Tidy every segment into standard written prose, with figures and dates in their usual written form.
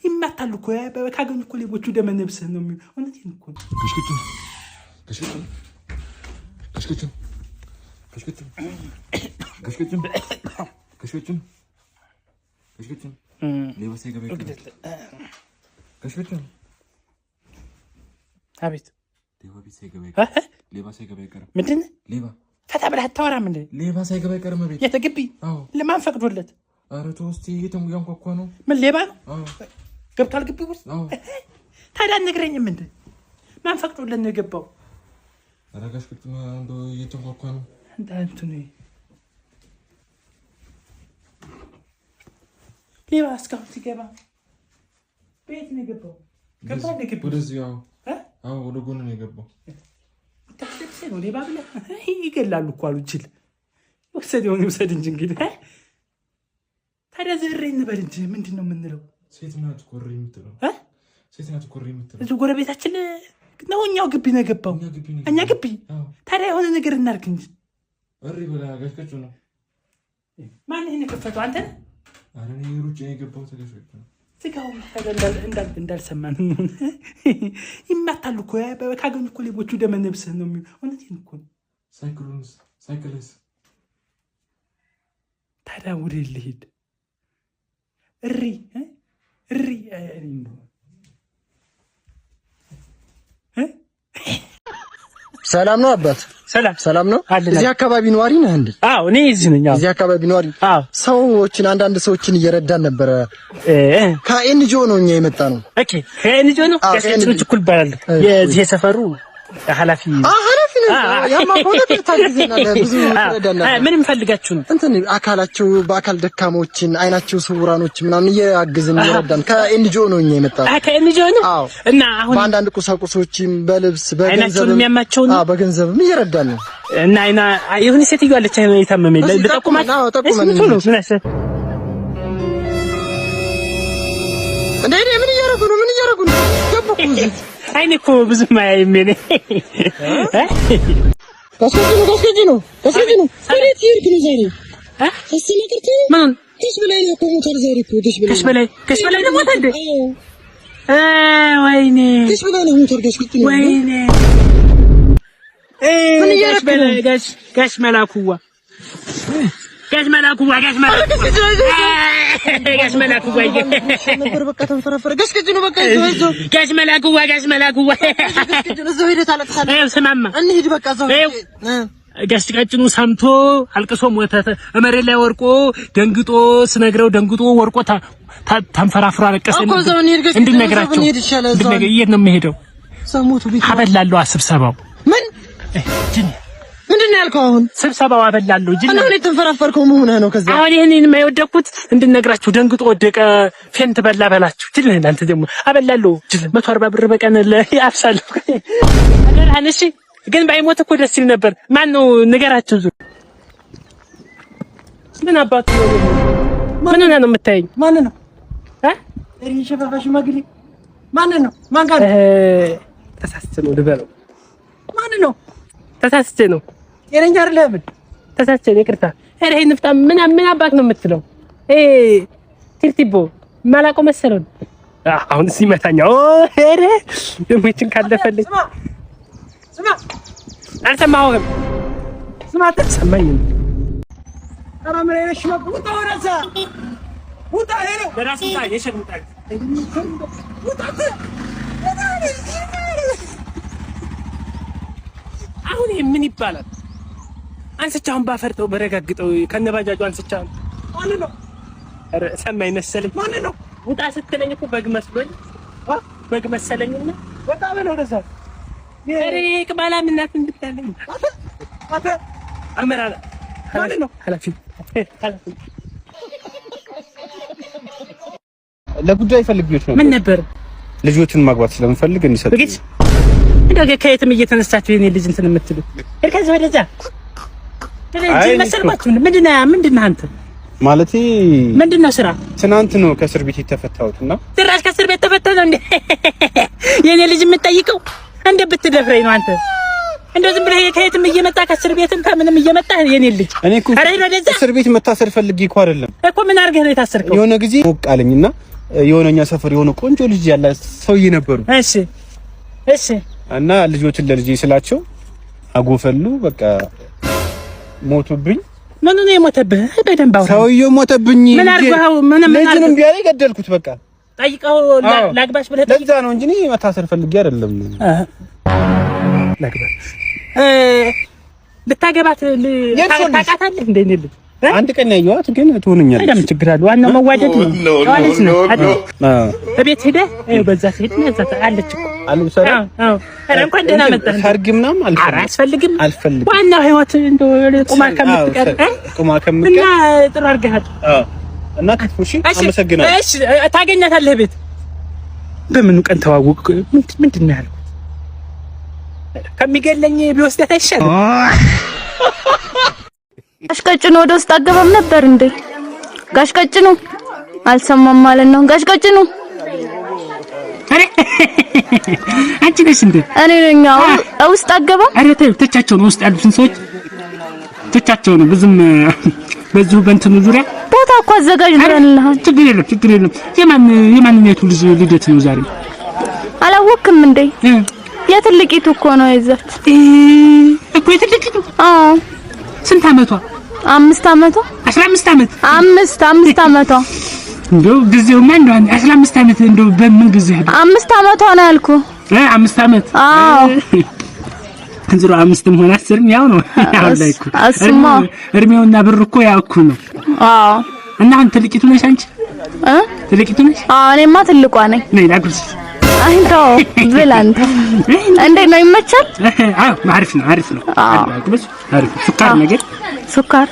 ይማታሉ እኮ ካገኙ እኮ ሌቦቹ ደመነብስህ ነው የሚሉ እውነቴን እኮ አቤት ሌባ ሳይገባ አይቀርም። ምንድን ሌባ ፈታ ብለህ አታወራም እንዴ? ሌባ ሳይገባ አይቀርም። ቤት የተግቢ ለማን ፈቅዶለት? ኧረ ተው እስኪ እየተንኳኳ ነው። ምን ሌባ ነው ገብቷል ግቢ ውስጥ? ታዲያ አትነግረኝም እንዴ? ማን ፈቅዶለት ነው የገባው? ኧረ ጋሽ ቅድም እንደው እየተንኳኳ ነው። እንዳንቱ ነው ሌባ እስካሁን ሲገባ ቤት ነው የገባው። ገብቷል ግቢ ወደዚህ ወደ ጎን ነው የገባው። ተክሰክሰ ነው ሌባ ብለህ ይገላሉ እኮ አሉ ጅል። ወሰድ የሆነ ውሰድ እንጂ እንግዲህ ታዲያ ዘሬ እንበል እንጂ ምንድን ነው የምንለው? ሴት ናት ኮሪ የምትለው እዚህ ጎረቤታችን ነው። እኛው ግቢ ነው የገባው። እኛ ግቢ ታዲያ የሆነ ነገር እናድርግ እንጂ እሪ ብላ ጋሽከቹ ነው። ማን ይሄን የከፈተው? አንተ ነህ? ኧረ እኔ ሩጬ የገባው ተገሽከቹ ነው። ስጋው እንዳልሰማን ይማታሉ እኮ ካገኙ እኮ ሌቦቹ ደመነብስህ ነው የሚሉ እውነቴን እኮ ነው። ሳይክልስ ታዲያ ወደ ልሂድ እሪ ሰላም ነው አባት? ሰላም ነው። እዚህ አካባቢ ነዋሪ ነህ እንዴ? አዎ እኔ እዚህ ነኝ። እዚህ አካባቢ ነዋሪ? አዎ። አንዳንድ ሰዎችን እየረዳን ነበር። ከኤንጂኦ ነው እኛ የመጣ ነው። ኦኬ ከኤንጂኦ ነው። ከኤንጂኦ ችኩል ይባላል የዚህ ሰፈሩ ኃላፊ ነው። ያማ ሆነ ታግዘና ብዙ ረዳና ምንም ፈልጋችሁ ነው? አካላቸው በአካል ደካሞችን አይናቸው ስውራኖች ምናምን እያገዝን እየረዳን ከኤንጂኦ ነው እኛ የመጣ ነው። ከኤንጂኦ ነው። እና አሁን በአንዳንድ ቁሳቁሶችም በልብስ በገንዘብም የሚያማቸው ነው። በገንዘብም እየረዳን ነው። እና የሆነ ሴትዮ አለች የታመመኝ ልጠቁማት። ጠቁመን ነው እንዴ? ምን እያደረጉ ነው? ገባኩ አይኔ እኮ ብዙም አያይም ነኝ። ከስከጂ ነው። ወዴት ይርክ ነው ዛሬ? አስተማከርኩ ማን ከስ በላይ ነው እኮ ሞተር ዛሬ እኮ ከስ በላይ ነው ሞተር እንዴ? ወይኔ ከስ በላይ ነው ሞተር ከስከጂ ነው። ወይኔ ምን እያደረክ ነው? ጋሽ መላኩዋ ነበር በቃ ተንፈረፈረ። ገስከጂ ነው በቃ ይዘው ጋሽ መላኩዋ እዛው ሄደህ ታለቅሳለህ። ስማማ እንሂድ በቃ እዛው ጋሽ ቀጭኑ ሰምቶ አልቅሶ ሞተ። መሬት ላይ ወርቆ ደንግጦ ስነግረው ወርቆ ተንፈራፍሮ አለቀሰ። እንድነግራቸው የት ነው የምሄደው? ሰሞቱ ቢት አበላለሁ። ስብሰባው ምንድነው ያልከው? አሁን ስብሰባው አበላለሁ እንጂ እና እኔ ተንፈራፈርከው ምን ሆነህ ነው? ከዛ አሁን ይሄንን የማይወደኩት እንድነግራችሁ ደንግጦ ወደቀ። ፌንት በላችሁ ጅል ነህ አንተ። ደግሞ አበላለሁ ጅል 140 ብር በቀን ያፍሳለሁ። አገራን እሺ፣ ግን ባይሞት እኮ ደስ ይል ነበር። ማን ነው ንገራችሁ። ምን አባቱ ነው? ምን ሆነህ ነው የምታየኝ? ማን ነው? እሪ ሸፋፋ ሽማግሌ ማን ነው? ማን ጋር ተሳስቼ ነው ልበለው። ማን ነው? ተሳስቼ ነው። የኔኛ አይደለም። ተሳስቼ ነው። ይቅርታ። እሬ ንፍጣ ምን አባክ ነው የምትለው? ቲርቲቦ ማላቆ መሰለው። አሁን ሲመታኛው እሬ ደሞችን ካለፈልኝ ስማ አልሰማሁም። ስማ ተሰማኝ። ኧረ ምን አይነት ሽማግሌ ውጣ! ወደዛ ውጣ! ሄሎ በራስ ውጣ! የሸምጣ ውጣ! አሁን ምን ይባላል? አንስቻውን ባፈርጠው በረጋግጠው ከነባጃጁ አንስቻውን ማን ነው? ኧረ ሰማይ መሰለኝ። ማን ነው? ውጣ ስትለኝ እኮ በግ መስሎኝ በግ መሰለኝና ወጣ በል ወደዛ። ኧረ ቅባላ ምናት እንድታለኝ አተ አመራራ ማን ነው? ኃላፊ ለጉዳይ ፈልግሽ ነው። ምን ነበር? ልጆችን ማግባት ስለምፈልግ እንሰጥ በግጭ እንደገ ከየትም እየተነሳችሁ የኔ ልጅ እንትን የምትሉ ከዛ ወደዛ ለዚህ መሰልኳችሁ። ምንድነው አንተ ማለቴ ምንድነው ስራ? ትናንት ነው ከእስር ቤት የተፈታሁትና ድራሽ ከእስር ቤት ተፈታህ እንዴ? የኔ ልጅ የምትጠይቀው እንደ ብትደፍረኝ ነው አንተ? እንደ ዝም ብለህ ከየትም እየመጣ ከእስር ቤትም ከምንም እየመጣ የኔ ልጅ እኔ እኮ እስር ቤት መታሰር ፈልጌ እኮ አይደለም እኮ። ምን አድርገህ ነው የታሰርከው? የሆነ ጊዜ ሞቅ አለኝና የሆነኛ ሰፈር የሆነ ቆንጆ ልጅ ያለ ሰውዬ ነበሩ። እሺ እና ልጆችን ለልጄ ስላቸው አጎፈሉ። በቃ ሞቱብኝ። ምን ነው የሞተብህ? በደንብ አውራ። ሰውዬው ሞተብኝ። ምን አርገው? ምን ልጅንም ቢያለ ገደልኩት። በቃ ጠይቀው ላግባሽ ብለህ ለዛ ነው እንጂ እኔ መታሰር ፈልጌ አይደለም። ላግባ ልታገባት ታውቃታለህ? እንደ እኔ ልጅ አንድ ቀን ያየኋት ግን ትሆነኛለች። አይደለም ችግር አለ። ዋናው መዋደድ ነው። ማለት ነው አይደል? በቤት ሄደህ በዛ ሄድ ነው እዛ አለች እኮ አልብሰራ። ኧረ እንኳን ደህና መጣህ። ሰርግ ምናምን አልፈልግም። አልፈልግም። ዋናው ህይወት እንደው ቁማ ከምትቀር እና ጥሩ አድርገሃል። እና ትፉሺ አመሰግናለሁ። እሺ ታገኛታለህ ቤት። በምኑ ቀን ተዋወቅ? ምንድን ነው ያልኩት? ከሚገለኝ ቢወስዳት አይሻልም? ጋሽ ቀጭኑ ወደ ውስጥ አገባም ነበር እንዴ? ጋሽ ቀጭኑ አልሰማም ማለት ነው። ጋሽ ቀጭኑ አንቺ ነሽ እንዴ? እኔ ነኝ። ውስጥ አገባም። ኧረ ተይው፣ ተቻቸው ነው ውስጥ ያሉትን ሰዎች ተቻቸው ነው። ብዙም በዚሁ በእንትኑ ዙሪያ ቦታ እኮ አዘጋጅተንልሃል። ችግር የለም። የማንኛቱ ልጅ ልደት ነው ዛሬ? አላወቅም እንዴ? የትልቂቱ እኮ ነው የዛች እኮ የትልቂቱ። አዎ። ስንት አመቷ? 5 አመቷ። 15 አመት። 5 አመቷ። እንደው ጊዜውማ እንደው 15 አመት እንደው በምን ጊዜ ሄደ? 5 አመቷ ነው ያልኩ። 5 አመት። አዎ። እንዝሮ 5ም ሆነ 10ም ያው ነው። ያው ላይ እኮ አስማ እድሜውና ብር እኮ ያው እኮ ነው። አዎ። እና አንተ ትልቂቱ ነሽ አንቺ? ትልቂቱ ነሽ? አዎ እኔማ ትልቋ ነኝ። ነይ ላጉርስ። አይንተው ብላንተ እንዴት ነው ይመቻል? አዎ አሪፍ ነው። አሪፍ ነው። አሪፍ። ሱካር ነገር ሱካር።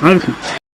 አሪፍ ነው።